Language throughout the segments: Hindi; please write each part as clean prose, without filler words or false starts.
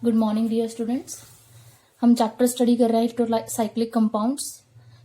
Good morning dear students. हम चैप्टर स्टडी कर रहे हैं हेटेरोसाइक्लिक कंपाउंड्स।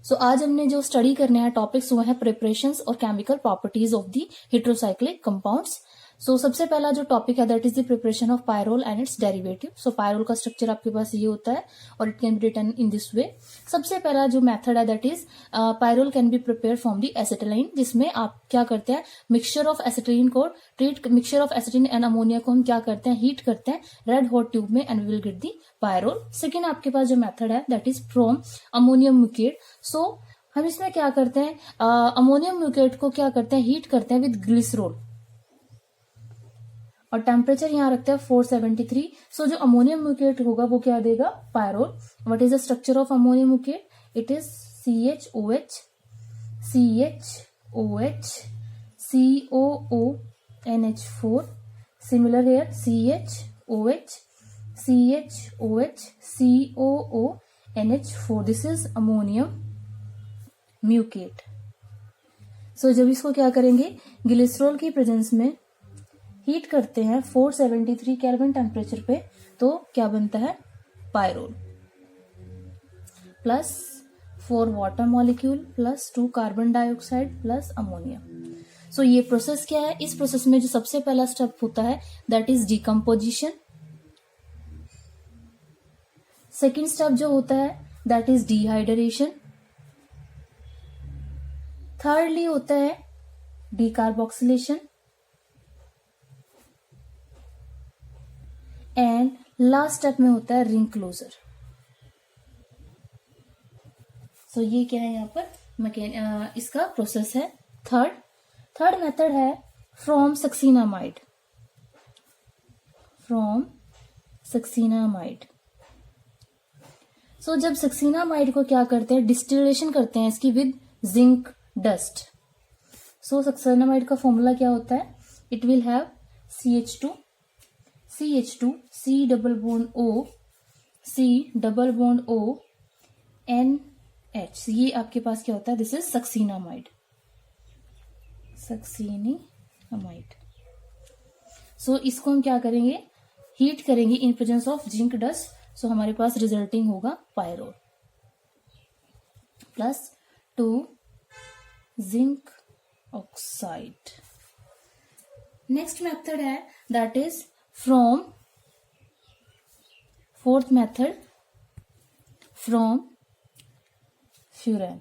सो आज हमने जो स्टडी करने हैं टॉपिक्स वो है प्रिपरेशंस और chemical properties of the heterocyclic compounds. So सबसे पहला जो टॉपिक है that is the preparation of pyrrole and its derivative. So pyrrole का स्ट्रक्चर आपके पास ये होता है और it can be written in this way. सबसे पहला जो मेथड है that is pyrrole can be prepare from the acetylene, जिसमें आप क्या करते हैं मिक्सचर ऑफ एसिटिलीन को mixture of acetylene and ammonia को हम क्या करते हैं हीट करते हैं रेड हॉट ट्यूब में and will get the pyrrole. Second आपके पास जो मेथड है that is from ammonium mucate. सो हम इसमें क्या करते हैं अमोनियम म्यूकेट को क्या करते हैं हीट करते हैं विद ग्लिसरॉल और टेम्परेचर यहाँ रखते हैं 473। सो जो अमोनियम म्यूकेट होगा वो क्या देगा pyrrole. What is the structure of ammonium mucate? It is CHOH CHOH COO NH4। Similar here CHOH CHOH COO NH4। This is ammonium mucate. So जब इसको क्या करेंगे ग्लिसरॉल की प्रेजेंस में हीट करते हैं 473 केल्विन टेम्परेचर पे, तो क्या बनता है pyrrole plus 4 water molecule plus 2 carbon dioxide plus ammonia. So ये प्रोसेस क्या है? इस प्रोसेस में जो सबसे पहला स्टेप होता है that is decomposition. Second step जो होता है दैट इज डिहाइड्रेशन। थर्डली होता है डीकार्बोक्सिलेशन एंड लास्ट स्टेप में होता है रिंग क्लोजर। सो ये क्या है यहाँ पर इसका प्रोसेस है। थर्ड मेथड है फ्रॉम सक्सीनामाइड। सो जब सक्सीनामाइड को क्या करते हैं डिस्टिलेशन करते हैं इसकी विद जिंक डस्ट। सो सक्सीनामाइड का फॉर्मूला क्या होता है? It will have CH2 C double bond O NH। ये आपके पास क्या होता है? This is सक्सीनामाइड। सो इसको हम क्या करेंगे हीट करेंगे in presence of zinc dust. So हमारे पास रिजल्टिंग होगा pyrrole plus 2 zinc oxide. Next method है that is from fourth method from furan.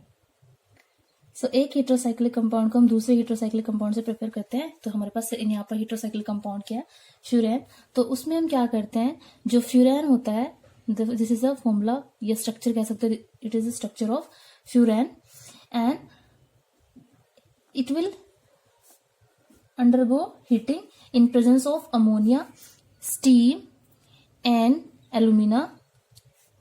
So एक हेटेरोसाइक्लिक कंपाउंड को हम दूसरे हेटेरोसाइक्लिक कंपाउंड से प्रिपेयर करते हैं। तो हमारे पास यहाँ पर हेटेरोसाइक्लिक कंपाउंड क्या है फ्यूरेन। तो उसमें हम क्या करते हैं जो फ्यूरेन होता है दिस इज अ फॉर्मूला या स्ट्रक्चर कह सकते हैं। It is a structure of furan and it will undergo heating in presence of ammonia, steam and alumina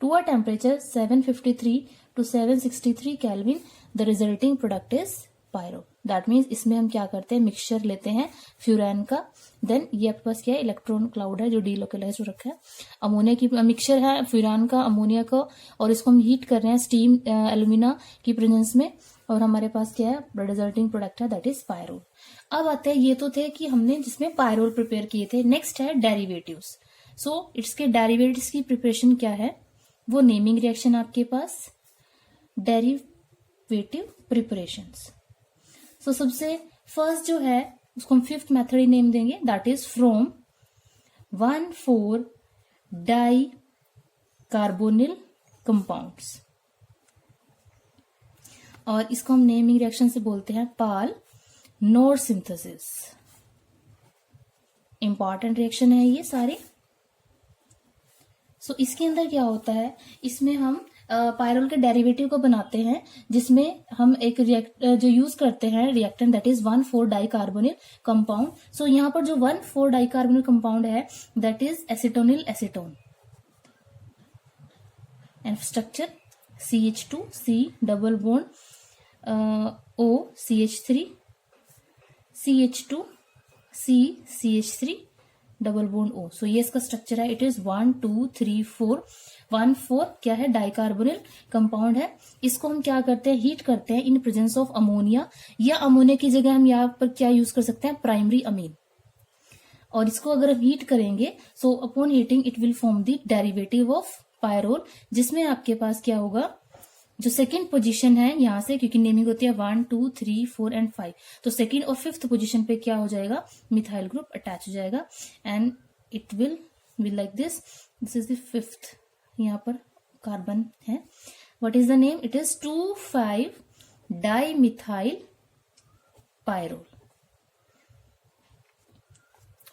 to a temperature 753 to 763 Kelvin. The resulting product is pyro. That means इसमें हम क्या करते हैं मिक्सचर लेते हैं फ्यूरेन का। देन ये आपके पास क्या है इलेक्ट्रॉन क्लाउड है जो डीलोकलाइज हो रखा है। अमोनिया की मिक्सचर है फ्यूरान का अमोनिया का और इसको हम हीट कर रहे हैं स्टीम एल्यूमिना की प्रेजेंस में और हमारे पास क्या है रिजल्टिंग प्रोडक्ट है दैट इज पायरोल। अब आते हैं ये तो थे कि हमने जिसमें पायरोल प्रिपेयर किए थे। नेक्स्ट है डेरिवेटिव्स। सो इसके डेरिवेटिव्स की प्रिपरेशन क्या है वो नेमिंग रिएक्शन आपके पास डेरिवेटिव प्रिपरेशंस। सो सबसे फर्स्ट जो है उसको हम फिफ्थ मेथड ही नेम देंगे that is from 1,4 di carbonyl compounds और इसको हम नेमिंग रिएक्शन से बोलते हैं Paal Knorr synthesis. Important reaction है ये सारे। सो इसके अंदर क्या होता है इसमें हम पायरोल के डेरिवेटिव को बनाते हैं जिसमें हम एक जो यूज करते हैं reactant that is 1,4 di carbonyl compound. So यहाँ पर जो 1,4 डाई कार्बोनिल कंपाउंड है that is acetonyl acetone and structure CH2 C double bond O CH3 CH2 C CH3 double bond O। So ये इसका स्ट्रक्चर है। इट इज 1 2 3 4 1,4 क्या है डाइकार्बोनिल कंपाउंड है। इसको हम क्या करते हैं हीट करते हैं इन प्रेजेंस ऑफ अमोनिया या अमोनिया की जगह हम यहाँ पर क्या यूज कर सकते हैं प्राइमरी अमीन। और इसको अगर हम हीट करेंगे so upon heating it will form the derivative of pyrrole, जिसमें आपके पास क्या होगा, जो सेकंड पोजीशन है यहां से, क्योंकि नेमिंग होती है 1 2 3 4 एंड 5, तो सेकंड और फिफ्थ पोजीशन पे क्या हो जाएगा, मिथाइल ग्रुप अटैच हो जाएगा and it will be like this is the fifth यहाँ पर कार्बन है. What is the name, it is 2,5 dimethyl pyrrole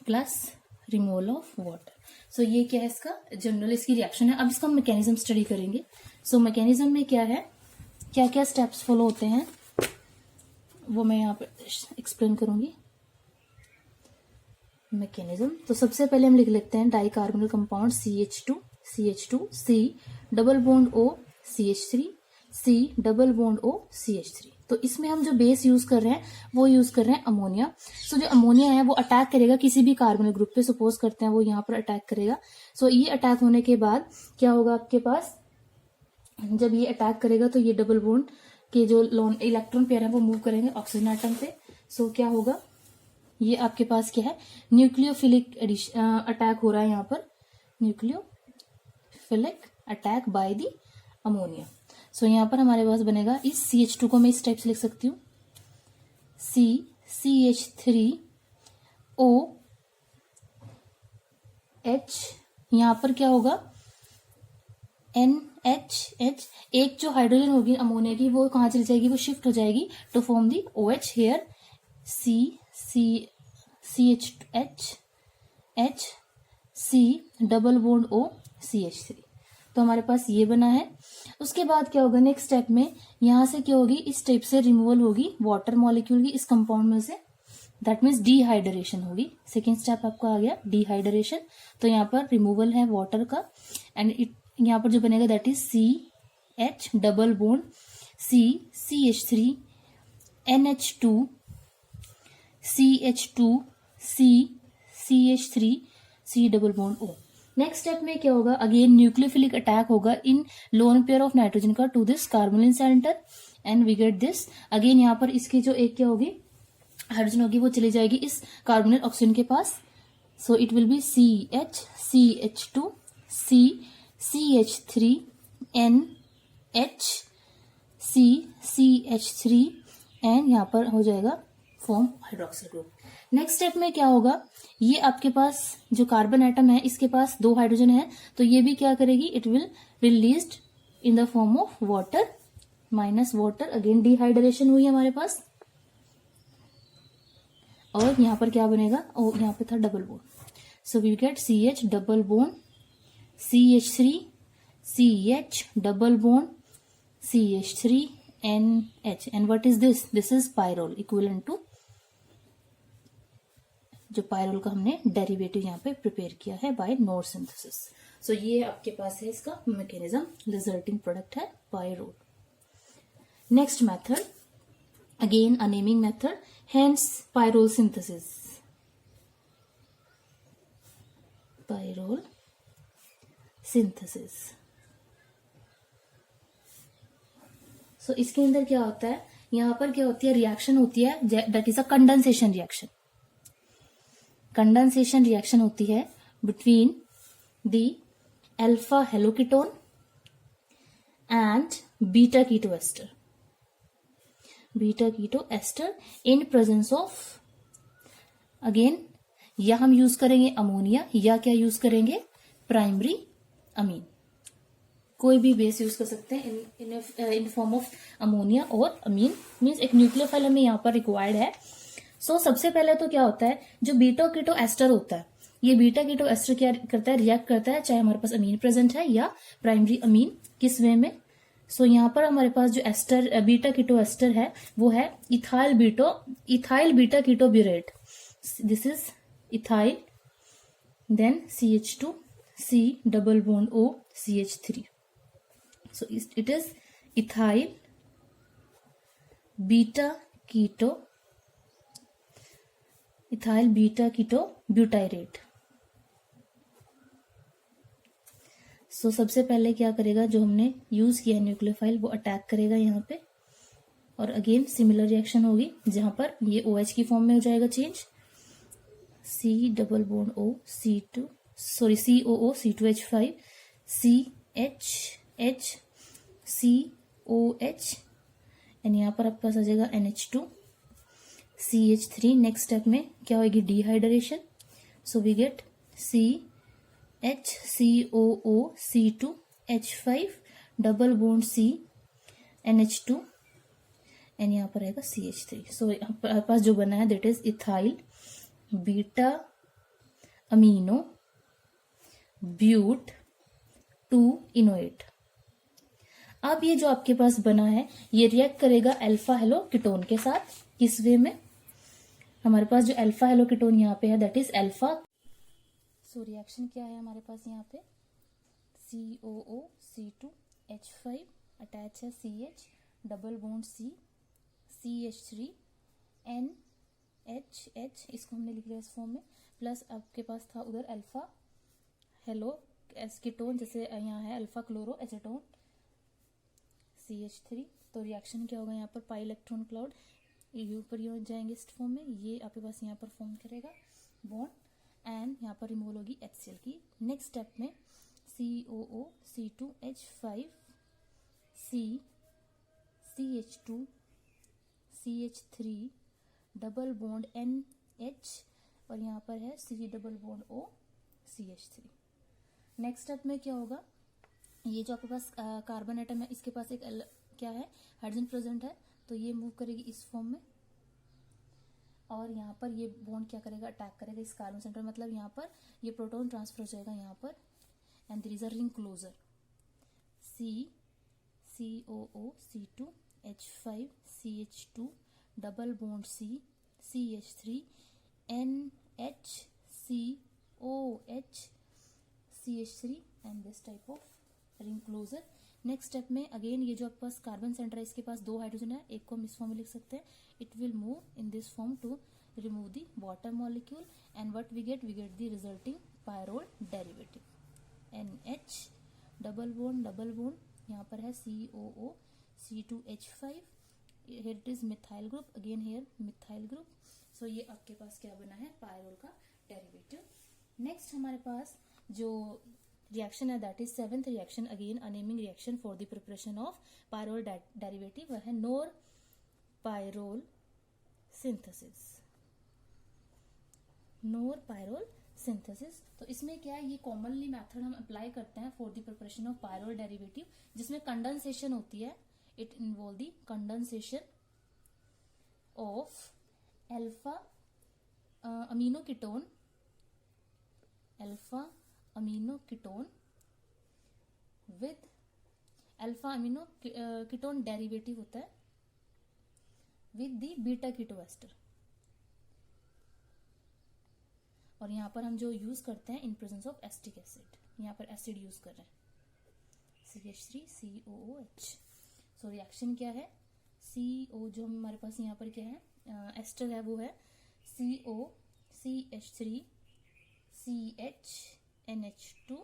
plus removal of water. So ये क्या है, इसका जनरल इसकी रिएक्शन है. अब इसका मैकेनिज्म स्टडी करेंगे. सो मैकेनिज्म में क्या है, क्या क्या स्टेप्स फॉलो होते हैं वो मैं यहाँ पे एक्सप्लेन करूंगी. मैकेनिज्म, तो सबसे पहले हम लिख लेते हैं dicarbonyl compound CH2 C double bond O CH3 C double bond O CH3. तो इसमें हम जो बेस यूज कर रहे हैं वो यूज कर रहे हैं अमोनिया. सो जो अमोनिया है वो अटैक करेगा किसी भी कार्बोनिल ग्रुप पे, सपोज करते हैं वो यहाँ पर अटैक करेगा. सो ये अटैक होने के बाद क्या होगा आपके पास, जब ये अटैक करेगा तो ये डबल बॉन्ड के जो लोन इलेक्ट्रॉन पेयर है वो मूव करेंगे ऑक्सीजन एटम पे. सो क्या होगा, ये आपके पास क्या है, न्यूक्लियोफिलिक अटैक हो रहा है यहाँ पर, nucleophilic attack by the ammonia. So यहाँ पर हमारे पास बनेगा, इस CH2 को मैं इस टाइप से लिख सकती हूँ, CH3OH. यहाँ पर क्या होगा, NHH. एक जो हाइड्रोजन होगी अमोनिया की वो कहाँ चली जाएगी, वो शिफ्ट हो जाएगी to form the OH here, CH C double bond O CH3. तो हमारे पास ये बना है. उसके बाद क्या होगा, नेक्स्ट स्टेप में यहां से क्या होगी, इस टाइप से रिमूवल होगी वाटर मॉलिक्यूल की इस कंपाउंड में से, दैट मीन्स डिहाइड्रेशन होगी. सेकेंड स्टेप आपका आ गया डिहाइड्रेशन. तो यहाँ पर रिमूवल है वाटर का एंड यहाँ पर जो बनेगा that is CH double bond CH3 NH2 CH2 CH3 C double bond O. Next step में क्या होगा, अगेन न्यूक्लियोफिलिक अटैक होगा in lone pair of nitrogen का to this carbonyl centre and we get this. Again यहाँ पर इसकी जो एक क्या होगी हाइड्रोजन होगी वो चली जाएगी इस कार्बोनिल ऑक्सीजन के पास. So it will be CH2 CH3 NH CH3 and यहाँ पर हो जाएगा form hydroxyl group. Next step में क्या होगा, ये आपके पास जो कार्बन एटम है इसके पास 2 हाइड्रोजन है, तो ये भी क्या करेगी, it will released in the form of water minus water. Again dehydration हुई हमारे पास और यहाँ पर क्या बनेगा, ओ यहाँ पे था double bond. So we get CH double bond CH3 CH double bond CH3 NH. And what is this, this is pyrrole equivalent to जो पायरोल का हमने डेरिवेटिव यहाँ पे प्रिपेयर किया है बाय नोड सिंथेसिस. सो ये आपके पास है इसका मैकेनिज्म, रिजल्टिंग प्रोडक्ट है pyrrole. Next method again a naming method, Hantzsch pyrrole synthesis. Pyrrole synthesis. So इसके अंदर क्या होता है, यहाँ पर क्या होती है, रिएक्शन होती है that is a condensation reaction. Condensation reaction होती है between the alpha haloketone and beta keto ester. Beta keto ester in presence of, again या हम यूज करेंगे अमोनिया या क्या यूज करेंगे, प्राइमरी अमीन. कोई भी बेस यूज कर सकते हैं इन फॉर्म ऑफ अमोनिया और अमीन. मीन्स एक न्यूक्लियोफाइल हमें यहाँ पर रिक्वायर्ड है. सो सबसे पहले तो क्या होता है, जो बीटा कीटो एस्टर होता है, ये बीटा कीटो एस्टर क्या करता है, रिएक्ट करता है चाहे हमारे पास अमीन प्रेजेंट है या प्राइमरी अमीन, किस वे में. सो यहाँ पर हमारे पास जो एस्टर बीटा कीटो एस्टर है वो है ethyl beta keto butyrate. This is ethyl then CH2 C double bond O CH3. So it is ethyl beta keto butyrate. So सबसे पहले क्या करेगा, जो हमने यूज किया है न्यूक्लियोफाइल वो अटैक करेगा यहाँ पे और अगेन सिमिलर रिएक्शन होगी जहां पर ये OH की फॉर्म में हो जाएगा change. C double bond O C2 sorry COO C2H5 CH COH and यहाँ पर आपके पास आ जाएगा NH2 CH3। नेक्स्ट स्टेप में क्या होगी dehydration, so we get CHCOO C2H5 double bond C NH2 and यहाँ पर आएगा CH3। सो हमारे पास जो बना है that is ethyl beta amino but 2 enoate. अब ये जो आपके पास बना है ये रिएक्ट करेगा अल्फा हेलो कीटोन के साथ। किस वे में, हमारे पास जो अल्फा हेलो कीटोन यहाँ पे है that is alpha. So reaction क्या है हमारे पास यहाँ पे, COO C2H5 अटैच है CH double bond C CH3 NHH, इसको हमने लिख लिया इस फॉर्म में, प्लस आपके पास था उधर अल्फा हेलो एस्कीटोन, जैसे यहाँ है अल्फा क्लोरो एसीटोन CH3। तो रिएक्शन क्या होगा यहाँ पर, पाई इलेक्ट्रॉन क्लाउड ये ऊपर ही जाएंगे इस फॉर्म में, ये आपके पास यहाँ पर फॉर्म करेगा बॉन्ड एंड यहाँ पर रिमूव होगी HCl की। नेक्स्ट स्टेप में COO C2H5 C CH2 CH3 double bond NH और यहाँ पर है C double bond O CH3। Next step में क्या होगा, ये जो आपके पास कार्बन एटम है इसके पास एक क्या है हाइड्रोजन प्रेजेंट है, तो ये मूव करेगी इस फॉर्म में और यहाँ पर ये बॉन्ड क्या करेगा अटैक करेगा इस कार्बन सेंटर, मतलब यहाँ पर ये प्रोटॉन ट्रांसफर हो जाएगा यहाँ पर and there is a ring closure COO C2H5 CH2 double bond C CH3 NH COH CH3 and this type of ring closure. Next step में अगेन ये जो आपके पास कार्बन सेंटर है इसके पास 2 हाइड्रोजन है, एक को हम इस फॉर्म में लिख सकते हैं, it will move in this form to remove the water molecule and what we get the resulting pyrrole derivative NH double bond यहाँ पर है COO C2H5, here it is methyl group, again here methyl group। so ये आपके पास क्या बना है पायरोल का डेरिवेटिव। नेक्स्ट हमारे पास जो रिएक्शन है that is seventh reaction, again a naming reaction for the preparation of pyrrole derivative, वह है Knorr pyrrole synthesis. Knorr pyrrole synthesis, तो इसमें क्या है ये कॉमनली मेथड हम अप्लाई करते हैं for the preparation of pyrrole derivative, जिसमें कंडेंसेशन होती है। It involve the condensation of alpha amino ketone with alpha amino ketone derivative होता है with the beta keto ester. और यहाँ पर हम जो यूज करते हैं in presence of acetic acid, यहाँ पर एसिड यूज कर रहे हैं CH3COOH। सो रिएक्शन क्या है, CO जो हमारे पास यहाँ पर क्या है एस्टर है वो है CO CH3 CH NH2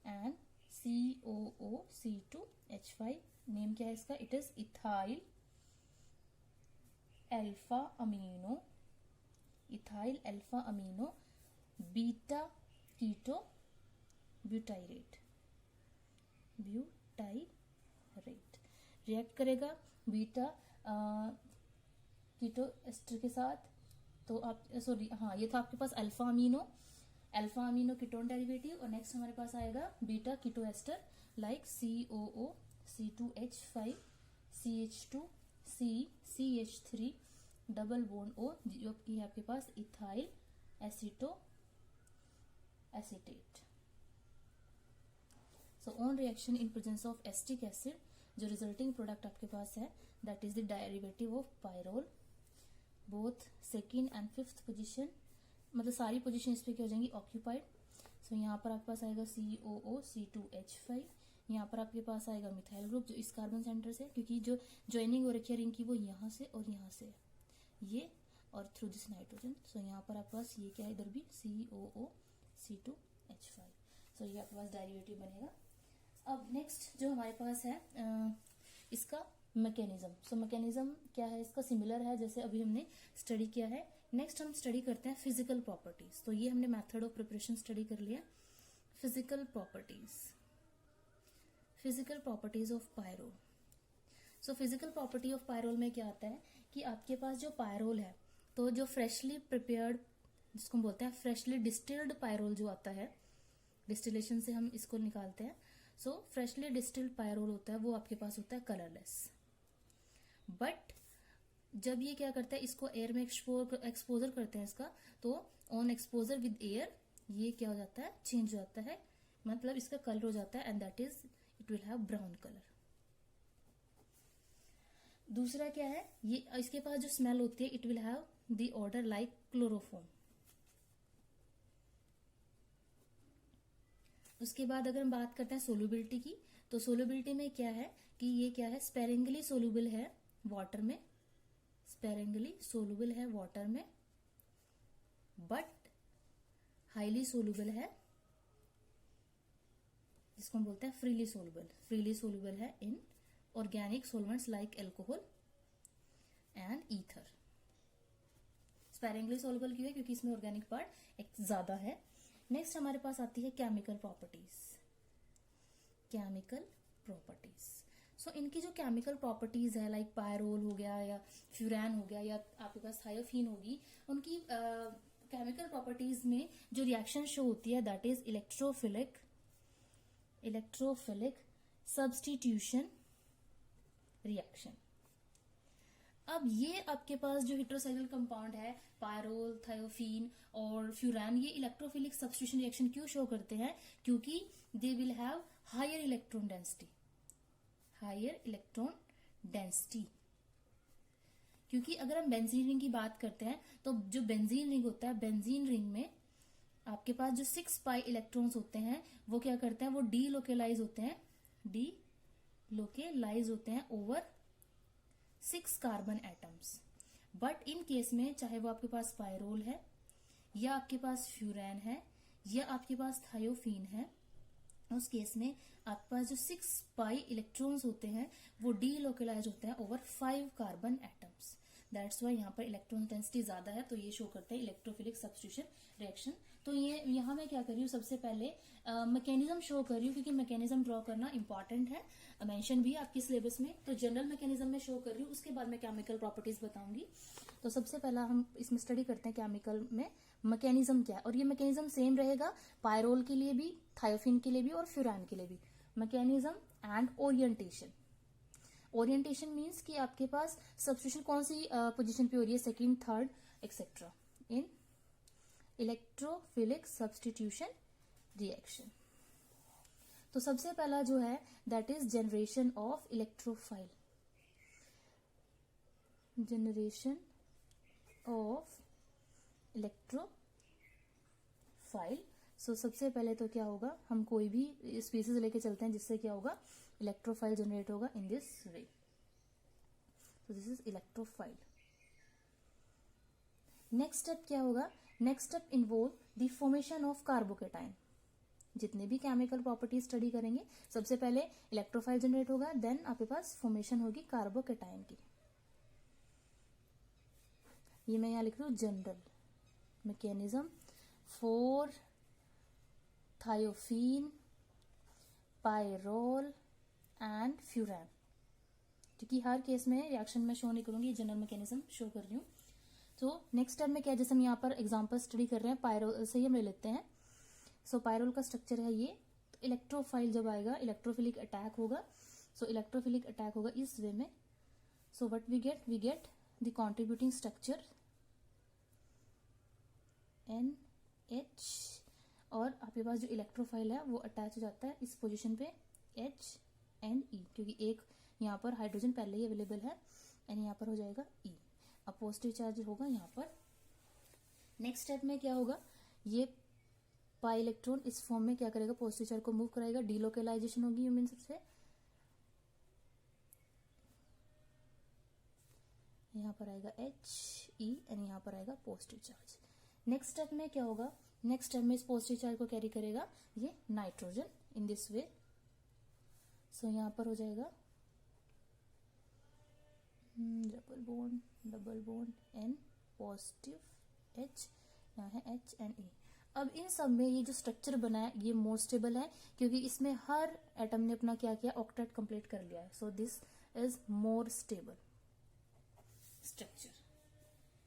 and COO C2H5। Name क्या है इसका, it is ethyl alpha amino beta keto butyrate react करेगा बीटा कीटो एस्टर के साथ। तो आप सॉरी हाँ ये था आपके पास अल्फा अमीनो कीटोन डेरिवेटिव, और नेक्स्ट हमारे पास आएगा beta keto ester like COO C2H5 CH2 CH3 double bond O, जो की है आपके पास ethyl acetate. So on reaction in presence of acetic acid जो रिजल्टिंग प्रोडक्ट आपके पास है that is the derivative of pyrrole, both second and fifth position, मतलब सारी पोजीशन इस पे क्या हो जाएंगी ऑक्यूपाइड। सो यहाँ पर आपके पास आएगा COO C2H5, यहाँ पर आपके पास आएगा मिथाइल ग्रुप जो इस कार्बन सेंटर से, क्योंकि जो ज्वाइनिंग हो रखी है रिंग की वो यहाँ से और यहाँ से ये और थ्रू दिस नाइट्रोजन। सो यहाँ पर आपके पास ये क्या है इधर भी COO C2H5। सो ये आपके पास डेरिवेटिव बनेगा। अब नेक्स्ट जो हमारे पास है इसका मैकेनिज्म। सो मैकेनिज्म क्या है इसका, सिमिलर है जैसे अभी हमने स्टडी किया है नेक्स्ट हम स्टडी करते हैं फिजिकल प्रॉपर्टीज। तो ये हमने मेथड ऑफ प्रिपरेशन स्टडी कर लिया। Physical properties, physical properties of pyrrole. So physical property of pyrrole में क्या आता है कि आपके पास जो पायरोल है, तो जो फ्रेशली प्रिपेयर्ड, जिसको हम बोलते हैं फ्रेशली डिस्टिल्ड पायरोल जो आता है, डिस्टिलेशन से हम इसको निकालते हैं। सो फ्रेशली डिस्टिल्ड पायरोल होता है वो आपके पास होता है कलरलेस। बट जब ये क्या करता है, इसको एयर में एक्सपोजर करते हैं इसका, तो ऑन एक्सपोजर विद एयर ये क्या हो जाता है, चेंज हो जाता है, मतलब इसका कलर हो जाता है, and that is it will have brown colour. दूसरा क्या है, ये इसके पास जो स्मेल होती है, it will have the order like chloroform. उसके बाद अगर हम बात करते हैं सोल्यूबिलिटी की, तो सोल्यूबिलिटी में क्या है कि ये क्या है, स्पेरिंगली सोल्यूबल है वाटर में, स्पेरिंगली सोल्यूबल है वाटर में, बट हाईली सोल्यूबल है, जिसको हम बोलते हैं फ्रीली सोल्यूबल। फ्रीली सोल्यूबल है in organic solvents like alcohol and ether. Sparingly soluble क्यों है, क्योंकि इसमें ऑर्गेनिक पार्ट एक ज्यादा है। नेक्स्ट हमारे पास आती है केमिकल प्रॉपर्टीज। केमिकल प्रॉपर्टीज, सो इनकी जो केमिकल प्रॉपर्टीज है, लाइक पायरोल हो गया या फ्यूरैन हो गया या आपके पास थायोफीन होगी, उनकी केमिकल प्रॉपर्टीज में जो रिएक्शन शो होती है that is electrophilic, electrophilic substitution reaction. अब ये आपके पास जो हेटेरोसाइक्लिक कंपाउंड है, पायरोल, थायोफीन और फ्यूरैन, ये इलेक्ट्रोफिलिक सब्स्टिट्यूशन रिएक्शन क्यों शो करते हैं, क्योंकि they will have higher electron density, higher electron density. क्योंकि अगर हम बेंजीन रिंग की बात करते हैं, तो जो बेंजीन रिंग होता है, बेंजीन रिंग में आपके पास जो 6 पाई इलेक्ट्रॉन्स होते हैं वो क्या करते हैं, वो डीलोकेलाइज होते हैं, डीलोकेलाइज होते हैं over 6 carbon atoms. But in case में चाहे वो आपके पास पायरोल है या आपके पास फ्यूरैन है या आपके पास थायोफीन है, उस केस में आपके पास जो 6 पाई इलेक्ट्रॉन्स होते हैं वो डीलोकेलाइज होते हैं over 5 carbon atoms. That's why यहाँ पर इलेक्ट्रॉन डेंसिटी ज्यादा है, तो ये शो करते हैं इलेक्ट्रोफिलिक सब्स्टिट्यूशन रिएक्शन। तो ये यहाँ मैं क्या कर रही हूँ, सबसे पहले मैकेनिज्म शो कर रही हूँ, क्योंकि मैकेनिज्म ड्रॉ करना इंपॉर्टेंट है, मेंशन भी आपकी सिलेबस में। तो जनरल मैकेनिज्म में शो कर रही हूँ, उसके बाद मैं केमिकल प्रॉपर्टीज बताऊंगी। तो सबसे पहला हम इसमें स्टडी करते हैं केमिकल में मैकेनिज्म क्या है, और ये मैकेनिज्म सेम रहेगा पायरोल के लिए भी, थायोफीन के लिए भी और फ्यूरैन के लिए भी। Mechanism and orientation. Orientation means कि आपके पास सब्स्टिट्यूशन कौन सी पोजीशन पे हो रही है, second, third et cetera, in electrophilic substitution reaction. तो सबसे पहला जो है that is generation of electrophile, generation of electrophile. So सबसे पहले तो क्या होगा, हम कोई भी स्पीसीज लेके चलते हैं जिससे क्या होगा, इलेक्ट्रोफाइल जनरेट होगा इन this way. So this is electrophile. Next step क्या होगा, next step involve the formation of carbocation. जितने भी केमिकल प्रॉपर्टी स्टडी करेंगे, सबसे पहले इलेक्ट्रोफाइल जनरेट होगा, देन आपके पास फॉर्मेशन होगी कार्बोकेटाइन की। ये मैं यहां लिख रही हूं general mechanism for thiophene, pyrrole and फ्यूरैन, क्योंकि हर केस में रिएक्शन में शो नहीं करूंगी, जनरल मैकेनिज्म शो कर रही हूं। तो नेक्स्ट स्टेप में क्या, जैसे हम यहाँ पर एग्जांपल स्टडी कर रहे हैं, पायरोल से ही हम ले लेते हैं। सो पायरोल का स्ट्रक्चर है ये। तो इलेक्ट्रोफाइल जब आएगा, इलेक्ट्रोफिलिक अटैक होगा। सो इलेक्ट्रोफिलिक अटैक होगा इस वे में। So what we get the contributing structure NH, और आपके पास जो इलेक्ट्रोफाइल है वो अटैच हो जाता है इस पोजीशन पे HNE, क्योंकि एक यहाँ पर हाइड्रोजन पहले ही अवेलेबल है, एंड यहाँ पर हो जाएगा E। अब पॉजिटिव चार्ज होगा यहाँ पर। नेक्स्ट स्टेप में क्या होगा, ये पाई इलेक्ट्रॉन इस फॉर्म में क्या करेगा, पॉजिटिव चार्ज को मूव कराएगा, डीलोकेलाइजेशन होगी ह्यूमन सबसे। यहाँ पर आएगा HE एंड यहाँ पर आएगा पॉजिटिव चार्ज। नेक्स्ट स्टेप में क्या होगा, नेक्स्ट स्टेप में इस पॉजिटिव चार्ज को कैरी करेगा ये नाइट्रोजन इन दिस वे। सो यहां पर हो जाएगा double bond and positive H, यहाँ है H and E। अब इन सब में ये जो स्ट्रक्चर बना है ये मोर स्टेबल है, क्योंकि इसमें हर एटम ने अपना क्या किया, ऑक्टेट कंप्लीट कर लिया है। सो this is more stable structure.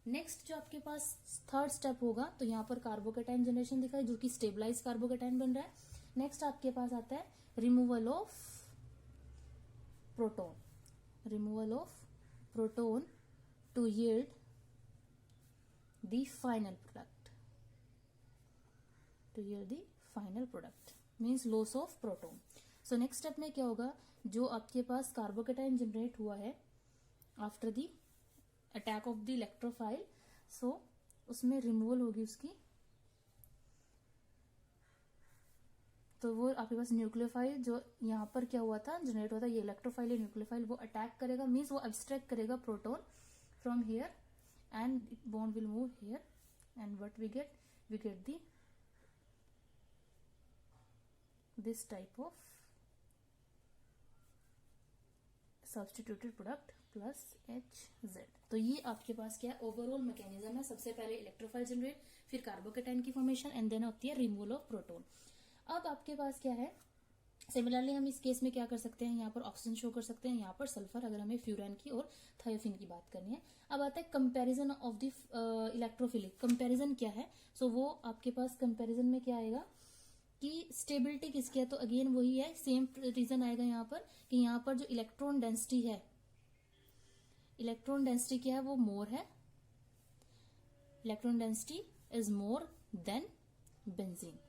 Next जो आपके पास थर्ड स्टेप होगा, तो यहाँ पर कार्बोकेटाइन जनरेशन दिखा है जो कि स्टेबलाइज कार्बोकेटाइन बन रहा है। नेक्स्ट आपके पास आता है removal of proton, removal of proton to yield the final product, to yield the final product means loss of proton. So next step में क्या होगा, जो आपके पास कार्बोकेटाइन जनरेट हुआ है after the attack of the electrophile, so उसमें रिमूवल होगी उसकी, तो वो आपके पास न्यूक्लियोफाइल जो यहाँ पर क्या हुआ था, जनरेट हुआ था, ये इलेक्ट्रोफाइल न्यूक्लियोफाइल वो अटैक करेगा, मीन्स वो अब्स्ट्रैक्ट करेगा proton from here and bond will move here and what we get the this type of substituted product plus HZ। तो ये आपके पास क्या है, ओवरऑल मैकेनिज्म है। सबसे पहले इलेक्ट्रोफाइल जनरेट, फिर कार्बोकेटाइन की फॉर्मेशन एंड देन होती है रिमूवल ऑफ प्रोटोन। अब आपके पास क्या है, सिमिलरली हम इस केस में क्या कर सकते हैं, यहाँ पर ऑक्सीजन शो कर सकते हैं, यहाँ पर सल्फर, अगर हमें फ्यूरान की और थायोफिन की बात करनी है। अब आता है comparison of the electrophilic. Comparison क्या है, सो वो आपके पास कंपैरिजन में क्या आएगा कि स्टेबिलिटी किसकी है, तो अगेन वही है, सेम रीजन आएगा यहाँ पर कि यहाँ पर जो इलेक्ट्रॉन डेंसिटी है, इलेक्ट्रॉन डेंसिटी क्या है, वो मोर है, electron density is more than benzene,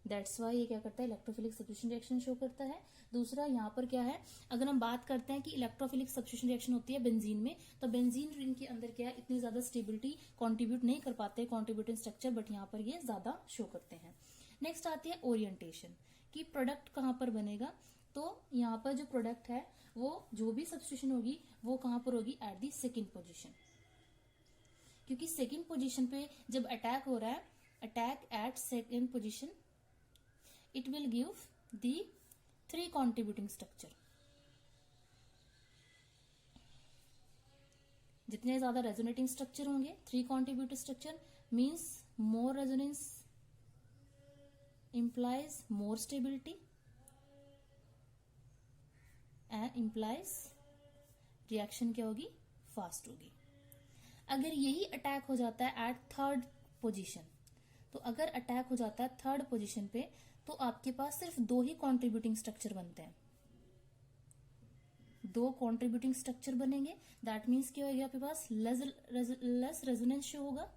that's why ये क्या करता है, इलेक्ट्रोफिलिक सब्स्टिट्यूशन रिएक्शन शो करता है। दूसरा यहाँ पर क्या है, अगर हम बात करते हैं कि इलेक्ट्रोफिलिक सब्स्टिट्यूशन रिएक्शन होती है बेंजीन में, तो बेंजीन रिंग के अंदर क्या है, इतनी ज्यादा स्टेबिलिटी कंट्रीब्यूट नहीं कर पाते कॉन्ट्रीब्यूटिंग स्ट्रक्चर, बट यहाँ पर ये ज्यादा शो करते हैं। नेक्स्ट आती है ओरिएंटेशन, कि प्रोडक्ट कहाँ पर बनेगा, तो यहाँ पर जो प्रोडक्ट है वो जो भी सब्स्टिट्यूशन होगी वो कहाँ पर होगी, एट दी सेकेंड पोजिशन, क्योंकि सेकेंड पोजिशन पे जब अटैक हो रहा है, attack eight second position, it will give the 3 contributing structure। जितने ज्यादा रेजोनेटिंग स्ट्रक्चर होंगे, 3 contributing structure means more resonance implies more stability and implies reaction क्या होगी, फास्ट होगी। अगर यही अटैक हो जाता है एट थर्ड पोजीशन, तो अगर अटैक हो जाता है थर्ड पोजीशन पे, तो आपके पास सिर्फ 2 ही कॉन्ट्रीब्यूटिंग स्ट्रक्चर बनते हैं, 2 कॉन्ट्रीब्यूटिंग स्ट्रक्चर बनेंगे। दैट मीन्स क्या होगा, आपके पास लेस रेजोनेंस शो होगा,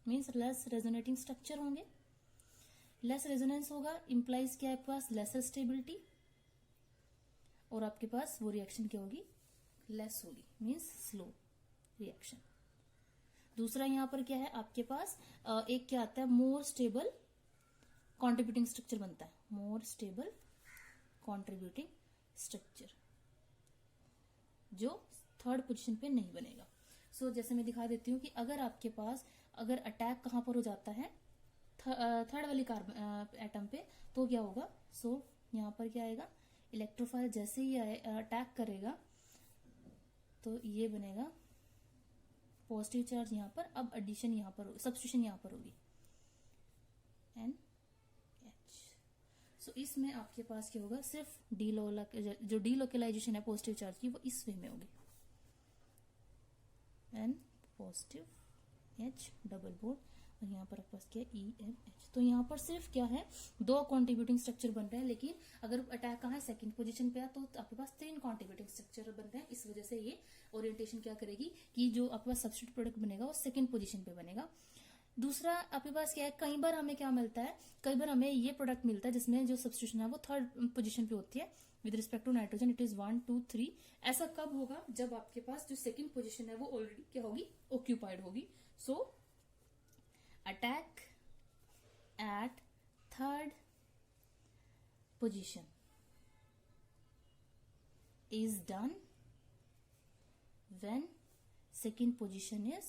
मीन्स लेस रेजोनेटिंग स्ट्रक्चर होंगे, लेस रेजोनेंस होगा, इंप्लाइज क्या है, आपके पास लेसर स्टेबिलिटी, और आपके पास वो रिएक्शन क्या होगी, लेस होगी, मीन्स स्लो रिएक्शन। दूसरा यहां पर क्या है, आपके पास एक क्या आता है, मोर स्टेबल कॉन्ट्रीब्यूटिंग स्ट्रक्चर बनता है, मोर स्टेबल कॉन्ट्रीब्यूटिंग स्ट्रक्चर, जो थर्ड पोजीशन पे नहीं बनेगा। सो जैसे मैं दिखा देती हूँ कि अगर आपके पास अगर अटैक कहां पर हो जाता है, थर्ड वाली कार्बन एटम पे, तो क्या होगा, सो यहां पर क्या आएगा, इलेक्ट्रोफाइल जैसे ही अटैक करेगा तो ये बनेगा पॉजिटिव चार्ज यहाँ पर, अब एडिशन यहाँ पर, सब्स्टिट्यूशन यहाँ पर होगी एन एच। सो इसमें आपके पास क्या होगा, सिर्फ जो डीलोकलाइजेशन है पॉजिटिव चार्ज की, वो इस वे में होगी, N positive H double bond, और यहाँ पर आपके पास क्या है, ई एन एच। तो यहाँ पर सिर्फ क्या है, 2 कॉन्ट्रीब्यूटिंग स्ट्रक्चर बन रहे हैं, लेकिन अगर अटैक कहाँ है, सेकंड पोजीशन पे है, तो आपके पास 3 कॉन्ट्रीब्यूटिंग स्ट्रक्चर बन रहे हैं। इस वजह से ये ओरिएंटेशन क्या करेगी कि जो आपके पास सब्स्टिट्यूट प्रोडक्ट बनेगा वो सेकंड पोजीशन पे बनेगा। दूसरा आपके पास क्या है, कई बार हमें क्या मिलता है, कई बार हमें ये प्रोडक्ट मिलता है जिसमें जो सब्स्टिट्यूशन है वो थर्ड पोजीशन पे होती है with respect to nitrogen, it is 1 2 3। ऐसा कब होगा, जब आपके पास जो सेकंड पोजीशन है वो ऑलरेडी क्या होगी, ऑक्यूपाइड होगी। So attack at third position is done when second position is,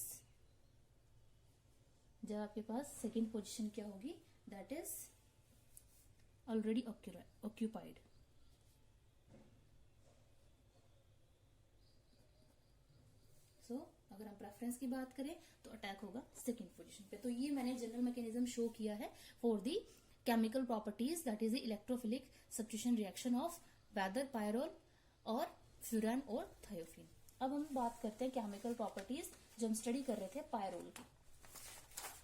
जब आपके पास सेकेंड पोजीशन क्या होगी, दैट इज ऑलरेडी ऑक्यूपाइड। सो अगर हम प्रेफरेंस की बात करें तो अटैक होगा सेकेंड पोजीशन पे। तो ये मैंने जनरल मैकेनिज्म शो किया है for the chemical properties, that is the electrophilic substitution reaction of whether pyrrole और फ्यूरान और थायोफिन। अब हम बात करते हैं केमिकल प्रॉपर्टीज जो हम स्टडी कर रहे थे पायरोल की।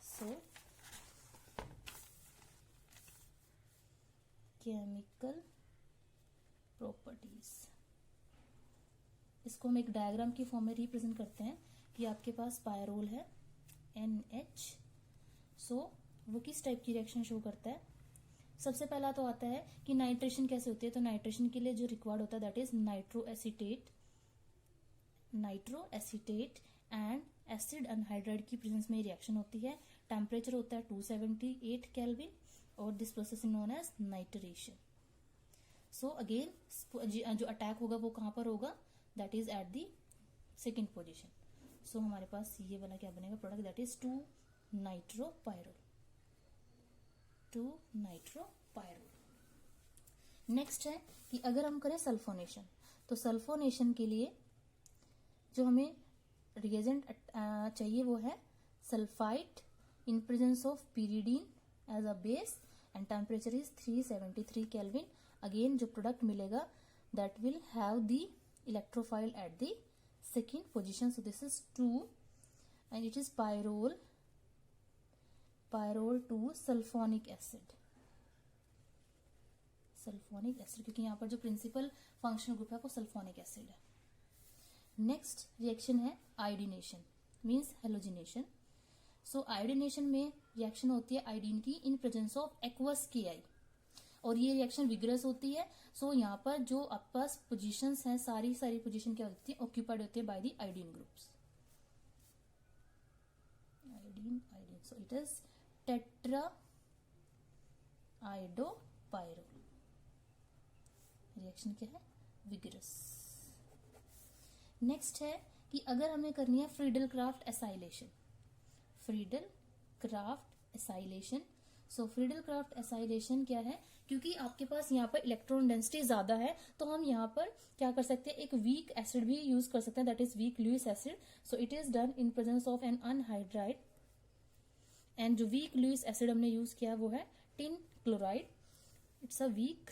सो केमिकल प्रॉपर्टीज, इसको हम एक डायग्राम की फॉर्म में रिप्रेजेंट करते हैं कि आपके पास पायरोल है NH। सो वो किस टाइप की रिएक्शन शो करता है? सबसे पहला तो आता है कि नाइट्रेशन कैसे होती है। तो नाइट्रेशन के लिए जो रिक्वायर्ड होता है that is nitro acetate and acid anhydride की प्रेजेंस में रिएक्शन होती है। टेम्परेचर होता है 278 केल्विन और this process is known as nitration. So again जो अटैक होगा वो कहां पर होगा? That is at the second position. सो हमारे पास ये वाला क्या बनेगा product, that is two nitropyrrole. Next है कि अगर हम करें सल्फोनेशन, तो सल्फोनेशन के लिए जो हमें रिएजेंट चाहिए वो है sulphite in presence of pyridine as a base and temperature is 373 kelvin. Again जो प्रोडक्ट मिलेगा that will have the electrophile at the second position. So this is 2 and it is pyrrole two sulphonic acid, क्योंकि यहां पर जो प्रिंसिपल फंक्शनल ग्रुप है वो सल्फोनिक एसिड है। नेक्स्ट रिएक्शन है iodination means halogenation. So iodination में रिएक्शन होती है आयोडीन की in presence of aqueous Ki और ये रिएक्शन विग्रस होती है। सो यहाँ पर जो आपके पास पोजिशंस हैं सारी पोजिशन क्या होती है? ऑक्यूपाइड होती है by the iodine groups. Iodine so it is tetra iodopyrrole. Reaction क्या है? विग्रस। नेक्स्ट है कि अगर हमें करनी है फ्रीडल क्राफ्ट एसाइलेशन। सो फ्रीडल क्राफ्ट एसाइलेशन क्या है? क्योंकि आपके पास यहाँ पर इलेक्ट्रॉन डेंसिटी ज्यादा है तो हम यहाँ पर क्या कर सकते हैं, एक वीक एसिड भी यूज कर सकते हैं, that is weak Lewis acid. So it is done in presence of an anhydride and जो वीक लुईस एसिड हमने यूज किया वो है tin chloride. It's a weak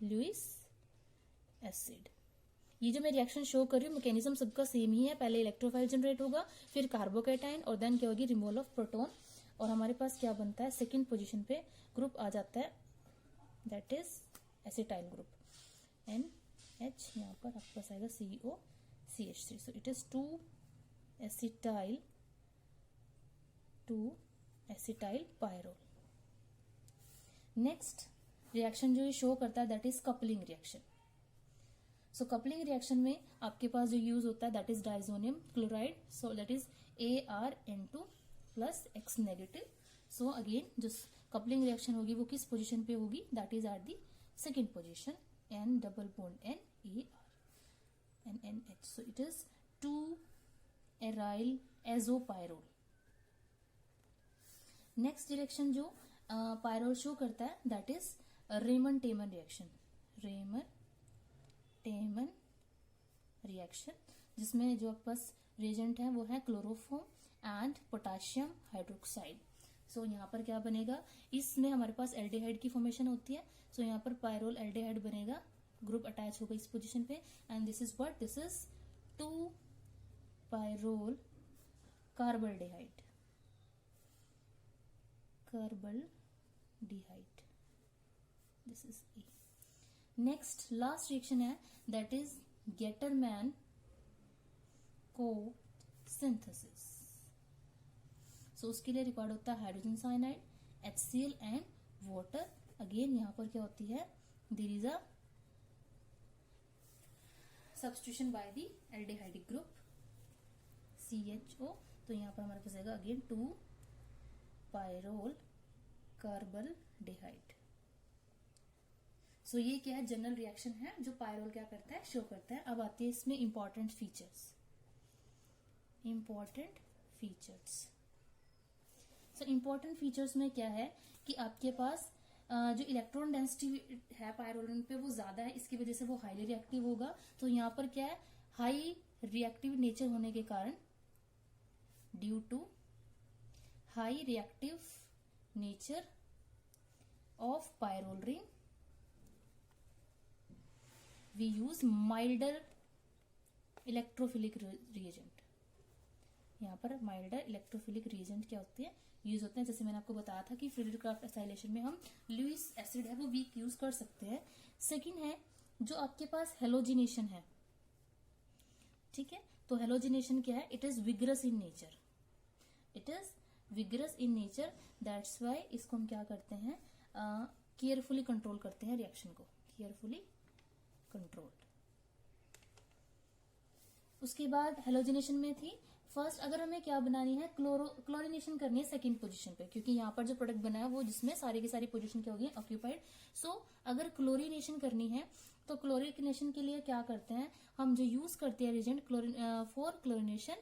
Lewis acid. ये जो मैं रिएक्शन शो कर रही हूँ मैकेनिज्म सबका सेम ही है। पहले इलेक्ट्रोफाइल जनरेट होगा, फिर कार्बोकैटायन और देन क्या होगी? Removal of proton. और हमारे पास क्या बनता है? सेकेंड पोजीशन पे ग्रुप आ जाता है that is acetyl group NH। यहाँ पर आपके पास आएगा COCH3। So it is two acetyl pyrrole. Next reaction जो ये शो करता है that is coupling reaction. So coupling reaction में आपके पास जो यूज होता है that is diazonium chloride. So that is ArN2 plus X negative. So again जो कपलिंग रिएक्शन होगी वो किस पोजीशन पे होगी? That is at the second position N double bond NAR and NH. So it is two aryl azopyrrole. Next reaction जो पायरोल शो करता है दैट इज रेमन-टेमन रिएक्शन, जिसमें जो आपके पास रिएजेंट है वो है क्लोरोफॉर्म एंड पोटेशियम हाइड्रोक्साइड। सो यहाँ पर क्या बनेगा? इसमें हमारे पास एल्डिहाइड की फॉर्मेशन होती है। सो यहाँ पर पायरोल एल्डिहाइड बनेगा, ग्रुप अटैच होगा इस पोजीशन पे and this is what? This is two pyrrole carbaldehyde. This is E। Next last reaction है that is Gattermann Koch synthesis. So उसके लिए रिक्वायर्ड होता है hydrogen cyanide, HCl and water. Again यहाँ पर क्या होती है? There is a substitution by the aldehydic group CHO। तो यहाँ पर हमारे पास आएगा अगेन 2-पायरोल कार्बल्डिहाइड। सो ये क्या है? जनरल रिएक्शन है जो पायरोल क्या करता है? शो करता है। अब आती है इसमें important features. So important features में क्या है कि आपके पास जो इलेक्ट्रॉन डेंसिटी है पायरोलिन पे वो ज्यादा है, इसकी वजह से वो हाईली रिएक्टिव होगा। तो यहाँ पर क्या है? हाई रिएक्टिव नेचर होने के कारण, due to high reactive nature of pyrrole ring we use milder electrophilic reagent. यहाँ पर माइल्डर इलेक्ट्रोफिलिक रिएजेंट क्या होते हैं, यूज होते हैं। जैसे मैंने आपको बताया था कि फ्रीडक्राफ्ट एसाइलेशन में हम लुईस एसिड है वो वीक यूज कर सकते हैं। सेकंड है जो आपके पास हेलोजिनेशन है, ठीक है। तो हेलोजिनेशन क्या है, it is vigorous in nature, it is vigorous in nature, that's why इसको हम क्या करते हैं, केयरफुली कंट्रोल करते हैं रिएक्शन को, केयरफुली कंट्रोल्ड। उसके बाद हेलोजिनेशन में थी फर्स्ट, अगर हमें क्या बनानी है, क्लोरिनेशन करनी है सेकंड पोजीशन पे, क्योंकि यहाँ पर जो प्रोडक्ट बना है वो जिसमें सारी की सारी पोजीशन क्या होगी, ऑक्यूपाइड। सो अगर क्लोरिनेशन करनी है तो क्लोरिनेशन के लिए क्या करते हैं हम, जो यूज करते हैं रिएजेंट फॉर क्लोरिनेशन,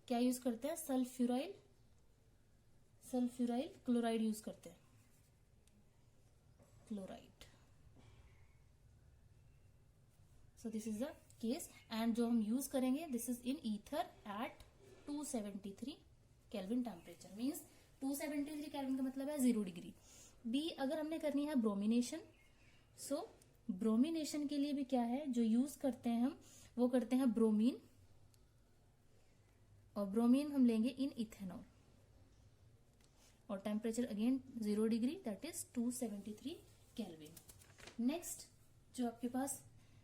क्या यूज करते हैं, सल्फ्यूराइल क्लोराइड यूज करते हैं, chloride. So this is the case, and जो हम यूज करेंगे this is in ether at 273 kelvin temperature, means 273 kelvin का मतलब है 0 डिग्री। बी, अगर हमने करनी है ब्रोमिनेशन, सो ब्रोमिनेशन के लिए भी क्या है जो यूज करते हैं हम, वो करते हैं ब्रोमीन, और ब्रोमीन हम लेंगे इन इथेनॉल, और temperature again 0 degree, that is 273 kelvin. Next जो आपके पास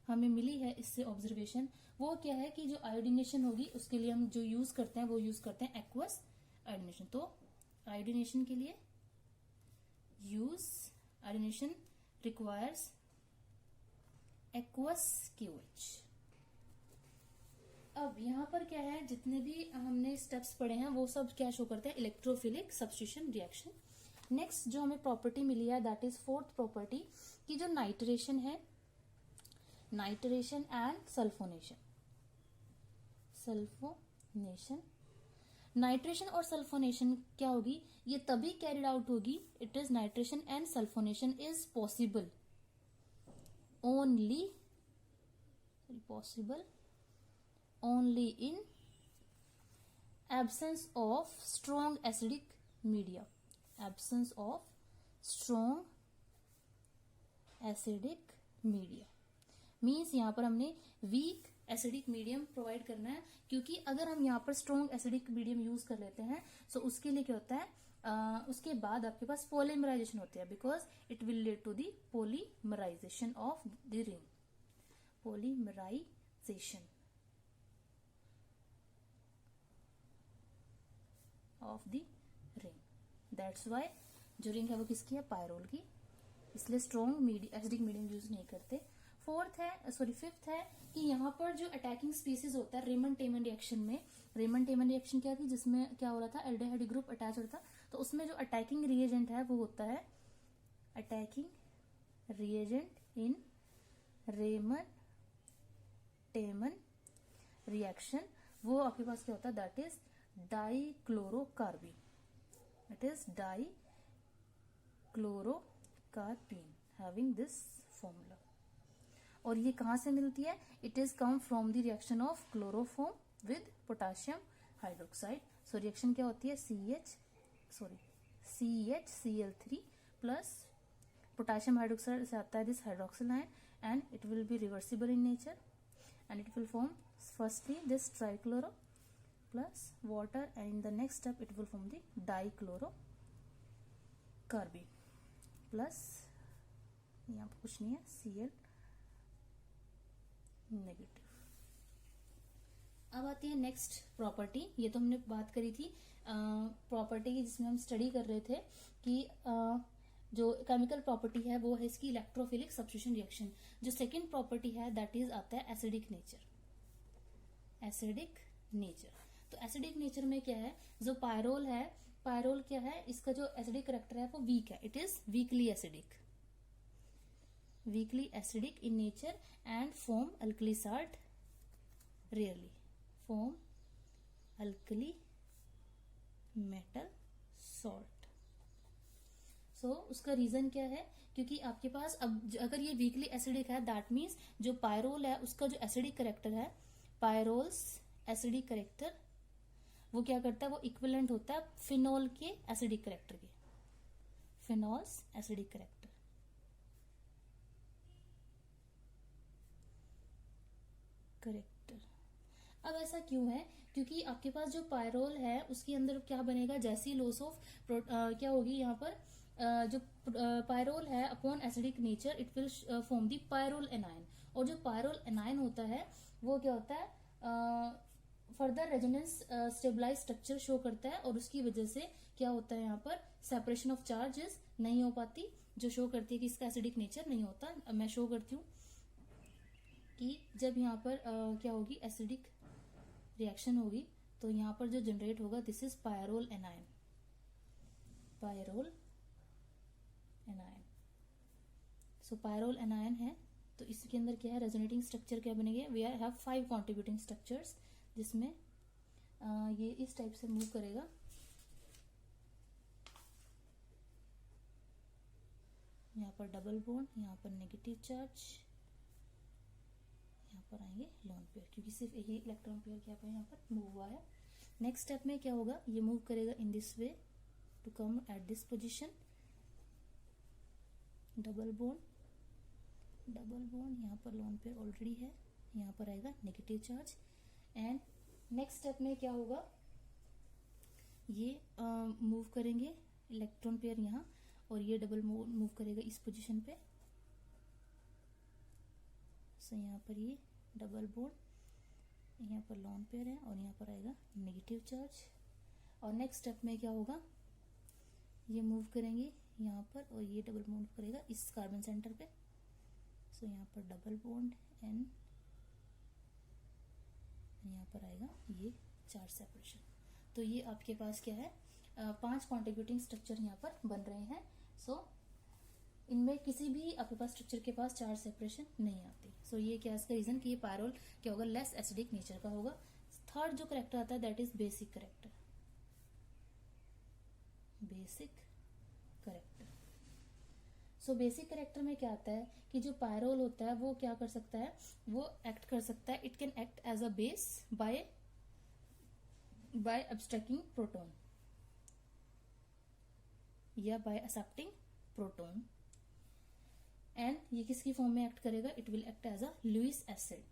हमें मिली है इससे ऑब्जर्वेशन, वो क्या है कि जो आयोडीनेशन होगी उसके लिए हम जो यूज करते हैं वो यूज करते हैं एक्वस आयोडीनेशन। तो आयोडीनेशन के लिए आयोडीनेशन रिक्वायर्स एक्वस QH। अब यहां पर क्या है, जितने भी हमने स्टेप्स पढ़े हैं वो सब क्या शो करते हैं, इलेक्ट्रोफिलिक सब्स्टिट्यूशन रिएक्शन। नेक्स्ट जो हमें प्रॉपर्टी मिली है दैट इज फोर्थ प्रॉपर्टी, कि जो नाइट्रेशन है, नाइट्रेशन एंड सल्फोनेशन, नाइट्रेशन और सल्फोनेशन क्या होगी, ये तभी कैरिड आउट होगी, it is nitration and sulphonation is possible only in absence of strong acidic media, absence of strong acidic media. Means यहाँ पर हमने वीक एसिडिक मीडियम प्रोवाइड करना है, क्योंकि अगर हम यहाँ पर स्ट्रॉन्ग एसिडिक मीडियम यूज कर लेते हैं तो उसके लिए क्या होता है, उसके बाद आपके पास पॉलीमराइजेशन होती है, because it will lead to the polymerisation of the ring, polymerisation of the ring, that's why जो रिंग है वो किसकी है, पायरोल की, इसलिए स्ट्रॉन्ग एसिडिक मीडियम यूज नहीं करते। फिफ्थ है कि यहाँ पर जो अटैकिंग स्पीसीज होता है रेमन-टेमन रिएक्शन में, रेमन-टेमन रिएक्शन क्या थी, जिसमें क्या हो रहा था, एल्डिहाइड ग्रुप अटैच होता था, तो उसमें जो अटैकिंग रिएजेंट है वो होता है अटैकिंग रिएजेंट इन रेमन-टेमन रिएक्शन, वो आपके पास क्या होता है, that is डाइक्लोरोकार्बीन, it is डाइक्लोरोकार्बीन having this formula. और ये कहां से मिलती है, it is come from the reaction of chloroform with potassium hydroxide. So reaction क्या होती है, CHCl3 प्लस पोटाशियम हाइड्रोक्साइड से आता है this hydroxyl ion, and it will B reversible in nature, and it will form firstly this trichloro plus water, and in the next step it will form the डाइक्लोरोकार्बीन plus, यहाँ पर कुछ नहीं है, Cl नेगेटिव। अब आती है नेक्स्ट प्रॉपर्टी, ये तो हमने बात करी थी प्रॉपर्टी की, जिसमें हम स्टडी कर रहे थे कि जो केमिकल प्रॉपर्टी है वो है इसकी इलेक्ट्रोफिलिक सब्स्टिट्यूशन रिएक्शन। जो सेकंड प्रॉपर्टी है दैट इज आता है एसिडिक नेचर, एसिडिक नेचर। तो एसिडिक नेचर में क्या है, जो पायरोल है, पायरोल क्या है, इसका जो एसिडिक करेक्टर है वो वीक है, it is weekly acidic in nature and form alkali salt rarely, form alkali metal salt. सो उसका रीजन क्या है, क्योंकि आपके पास अब अगर ये वीकली एसिडिक है, दैट मीन्स जो पायरोल है उसका जो एसिडिक करेक्टर है, पायरोल्स एसिडिक करेक्टर, वो क्या करता है, वो इक्विवेलेंट होता है फिनोल के एसिडिक करेक्टर के, फिनोल्स एसिडिक करेक्टर। अब ऐसा क्यों है, क्योंकि आपके पास जो पायरोल है उसके अंदर क्या बनेगा, जैसी लॉस ऑफ क्या होगी यहाँ पर जो पायरोल है upon acidic nature it will form the pyrrole anion, और जो पायरोल एनायन होता है वो क्या होता है, further resonance stabilise structure show करता है, और उसकी वजह से क्या होता है यहाँ पर सेपरेशन ऑफ चार्जेस नहीं हो पाती, जो शो करती है कि इसका एसिडिक नेचर नहीं होता। अब मैं शो करती हूँ कि जब यहाँ पर क्या होगी, एसिडिक रिएक्शन होगी, तो यहाँ पर जो जनरेट होगा this is pyrrole anion, pyrrole anion. So pyrrole anion है, तो इसके अंदर क्या है, रेजोनेटिंग स्ट्रक्चर क्या बनेंगे, वी हैव 5 कॉन्ट्रीब्यूटिंग स्ट्रक्चर्स, जिसमें ये इस टाइप से मूव करेगा, यहाँ पर डबल बॉन्ड, यहाँ पर नेगेटिव चार्ज, यहाँ पर आएंगे लोन पेयर, क्योंकि सिर्फ यही इलेक्ट्रॉन पेयर क्या पर यहाँ पर मूव हुआ है। नेक्स्ट स्टेप में क्या होगा, ये मूव करेगा in this way to come at this position, double bond, यहाँ पर लोन पेयर ऑलरेडी है, यहाँ पर आएगा negative charge, and next step में क्या होगा, ये मूव करेंगे इलेक्ट्रॉन पेयर यहाँ, और ये डबल मूव करेगा इस पोजीशन पे, सो यहाँ पर ये डबल बॉन्ड, यहाँ पर लोन पेयर है, और यहाँ पर आएगा नेगेटिव चार्ज, और नेक्स्ट स्टेप में क्या होगा, ये मूव करेंगे यहाँ पर, और ये डबल मूव करेगा इस कार्बन सेंटर पे, सो यहाँ पर डबल बॉन्ड एंड यहाँ पर आएगा ये चार्ज सेपरेशन। तो ये आपके पास क्या है, 5 कॉन्ट्रीब्यूटिंग स्ट्रक्चर यहाँ पर बन रहे हैं। सो इनमें किसी भी आपके पास स्ट्रक्चर के पास चार्ज सेपरेशन नहीं आती। सो ये क्या है इसका रीजन कि ये पायरोल क्या होगा, लेस एसिडिक नेचर का होगा। थर्ड जो करेक्टर आता है that is basic character, basic character. So basic character में क्या आता है कि जो पायरोल होता है वो क्या कर सकता है, वो एक्ट कर सकता है, it can act as a base by abstracting proton या बाय एक्सेप्टिंग प्रोटॉन, एंड ये किसकी फॉर्म में एक्ट करेगा, it will act as a Lewis acid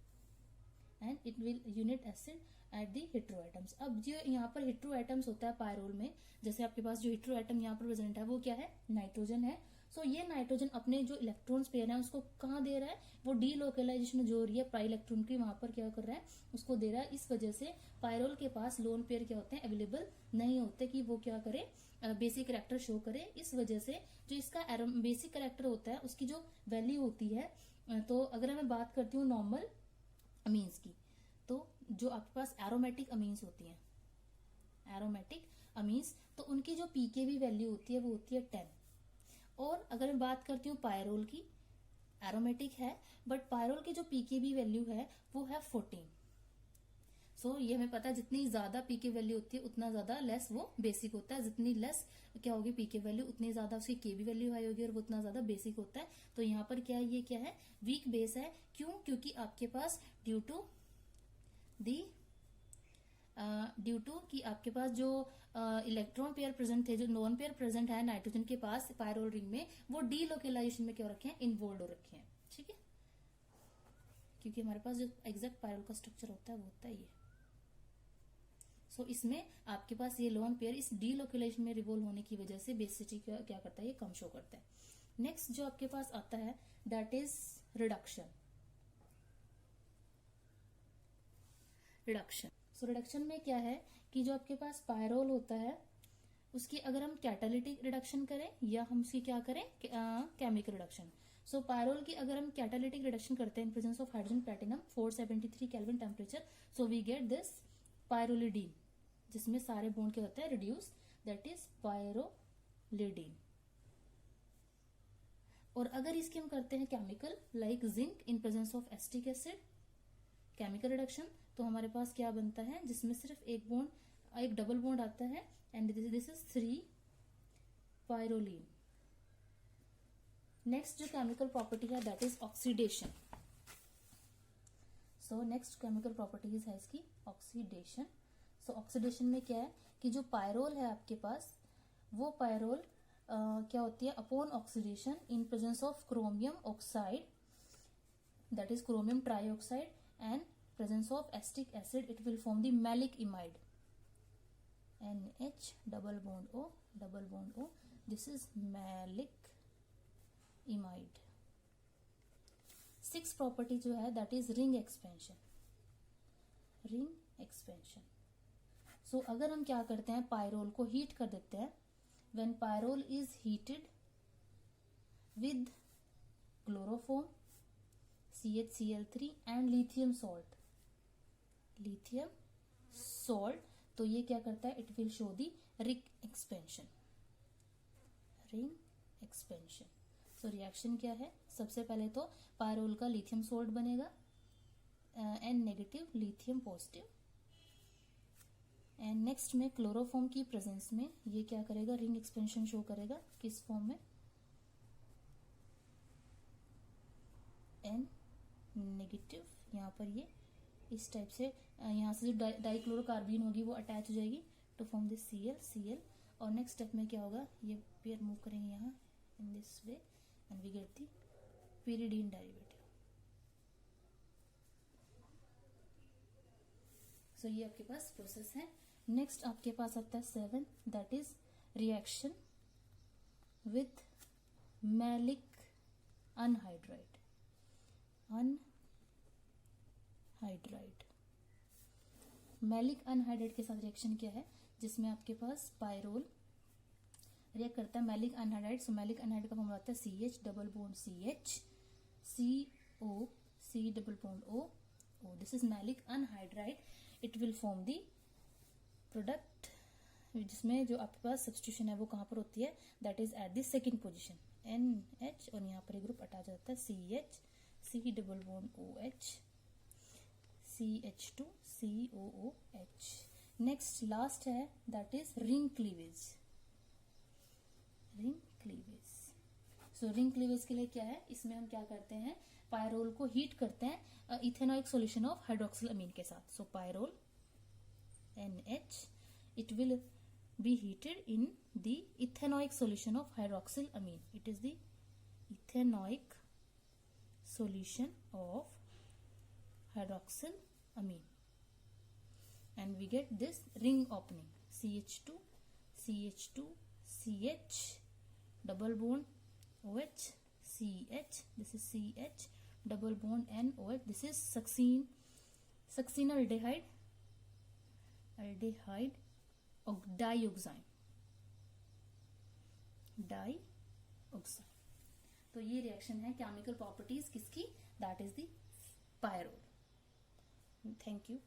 and it will unite acid at the hetero atoms. अब जो यहाँ पर हेटेरो एटम्स होता है पायरोल में, जैसे आपके पास जो हेटेरो एटम यहाँ पर प्रेजेंट है वो क्या है, नाइट्रोजन है। सो ये नाइट्रोजन अपने जो इलेक्ट्रॉन्स पेयर है उसको कहाँ दे रहा है, वो डीलोकलाइजेशन जो हो रही है पाई इलेक्ट्रॉन की वहां पर क्या कर रहा है, उसको दे रहा है। इस वजह से पायरोल के पास लोन पेयर क्या होते हैं, अवेलेबल नहीं होते कि वो क्या करे, बेसिक करेक्टर शो करे। इस वजह से जो इसका बेसिक करेक्टर होता है उसकी जो वैल्यू होती है, तो अगर मैं बात करती हूँ नॉर्मल अमीन्स की, तो जो आपके पास एरोमेटिक अमीन्स होती हैं, एरोमेटिक अमीन्स, तो उनकी जो पीकेवी वैल्यू होती है वो होती है 10। और अगर मैं बात करती हूँ पायरोल की, एरोमेटिक है बट पायरोल की जो पीकेवी वैल्यू है वो है 14। सो ये हमें पता है जितनी ज्यादा पीके वैल्यू होती है उतना ज्यादा लेस वो बेसिक होता है, जितनी लेस क्या होगी पीके वैल्यू उतनी ज्यादा उसकी केबी वैल्यू हाई होगी और वो उतना ज्यादा बेसिक होता है। तो यहाँ पर क्या है, ये क्या है, वीक बेस है। क्यों, क्योंकि आपके पास ड्यू टू कि आपके पास जो इलेक्ट्रॉन पेयर प्रेजेंट थे, जो नॉन पेयर प्रेजेंट है नाइट्रोजन के पास पायरोल रिंग में, वो डीलोकलाइजेशन में क्या रखे हैं, इन्वॉल्व हो रखे हैं। ठीक है, क्योंकि हमारे पास जो एग्जैक्ट पायरोल का स्ट्रक्चर होता है वो होता है ये। सो इसमें आपके पास ये लोन पेयर इस डीलोकलाइजेशन में रिवॉल्व होने की वजह से बेसिसिटी क्या करता है, ये कम शो करता है। नेक्स्ट जो आपके पास आता है that is reduction. So reduction में क्या है कि जो आपके पास पायरोल होता है उसकी अगर हम कैटालिटिक रिडक्शन करें या हम उसकी क्या करें, केमिकल रिडक्शन। सो पायरोल की अगर हम कैटालिटिक रिडक्शन करते हैं in presence of hydrogen platinum 473 kelvin temperature, so we get this pyrrolidine, जिसमें सारे बॉन्ड क्या होते हैं रिड्यूस, दैट इज पायरोलिडीन। और अगर इसकी हम करते हैं chemical like zinc in presence of acetic acid, chemical reduction, तो हमारे पास क्या बनता है, जिसमें सिर्फ एक डबल बॉन्ड आता है एंड दिस इज 3 पायरोलीन। नेक्स्ट जो केमिकल प्रॉपर्टी है that is oxidation. So next chemical properties है इसकी ऑक्सीडेशन. सो ऑक्सीडेशन में क्या है कि जो पायरोल है आपके पास, वो पायरोल क्या होती है, upon oxidation in presence of chromium oxide, that is chromium trioxide, and presence of acetic acid, it will form the maleic imide. NH double bond O. This is maleic imide. 6th property जो है that is ring expansion. Ring expansion. So अगर हम क्या करते हैं, पायरोल को हीट कर देते हैं. When pyrrole is heated with chloroform, CHCl3 and lithium salt. Lithium salt, तो ये क्या करता है, it will show the ring expansion. Ring expansion. So reaction क्या है, सबसे पहले तो पायरोल का लिथियम सॉल्ट बनेगा, N negative lithium positive, and next में क्लोरोफॉर्म की प्रेजेंस में ये क्या करेगा, रिंग एक्सपेंशन शो करेगा. किस फॉर्म में, N नेगेटिव. यहाँ पर ये इस टाइप से यहाँ से जो डाइक्लोरोकार्बीन होगी वो अटैच हो जाएगी टू फॉर्म दिस Cl. और नेक्स्ट स्टेप में क्या होगा, ये पेयर मूव करेंगे यहाँ in this way and we get the pyridine derivative. So ये आपके पास प्रोसेस है. नेक्स्ट आपके पास आता है 7, that is reaction with maleic anhydride. Maleic anhydride के साथ रिएक्शन क्या है, जिसमें आपके पास पायरोल रिएक्ट करता है maleic anhydride. So maleic anhydride का फॉर्मूला आता है CH double bond CH, CO, C double bond O. This is maleic anhydride. It will form the product, जिसमें जो आपके पास सब्स्टिट्यूशन है वो कहां पर होती है, that is at the second position NH, और यहाँ पर एक ग्रुप अटैच जाता है CH, C double bond OH, CH2 COOH. Next last है that is ring cleavage. Ring cleavage. So ring cleavage के लिए क्या है, इसमें हम क्या करते हैं, पायरोल को हीट करते हैं इथेनॉइक सॉल्यूशन ऑफ हाइड्रोक्सिल अमीन के साथ. सो pyrrole NH, it will be heated in the ethanoic solution of hydroxyl amine. It is the ethanoic solution of hydroxyl amine, and we get this ring opening CH2 CH double bond OH CH. This is CH double bond NOH. This is succinaldehyde dioxide. तो ये रिएक्शन है केमिकल प्रॉपर्टीज किसकी, that is the pyrrole. Thank you.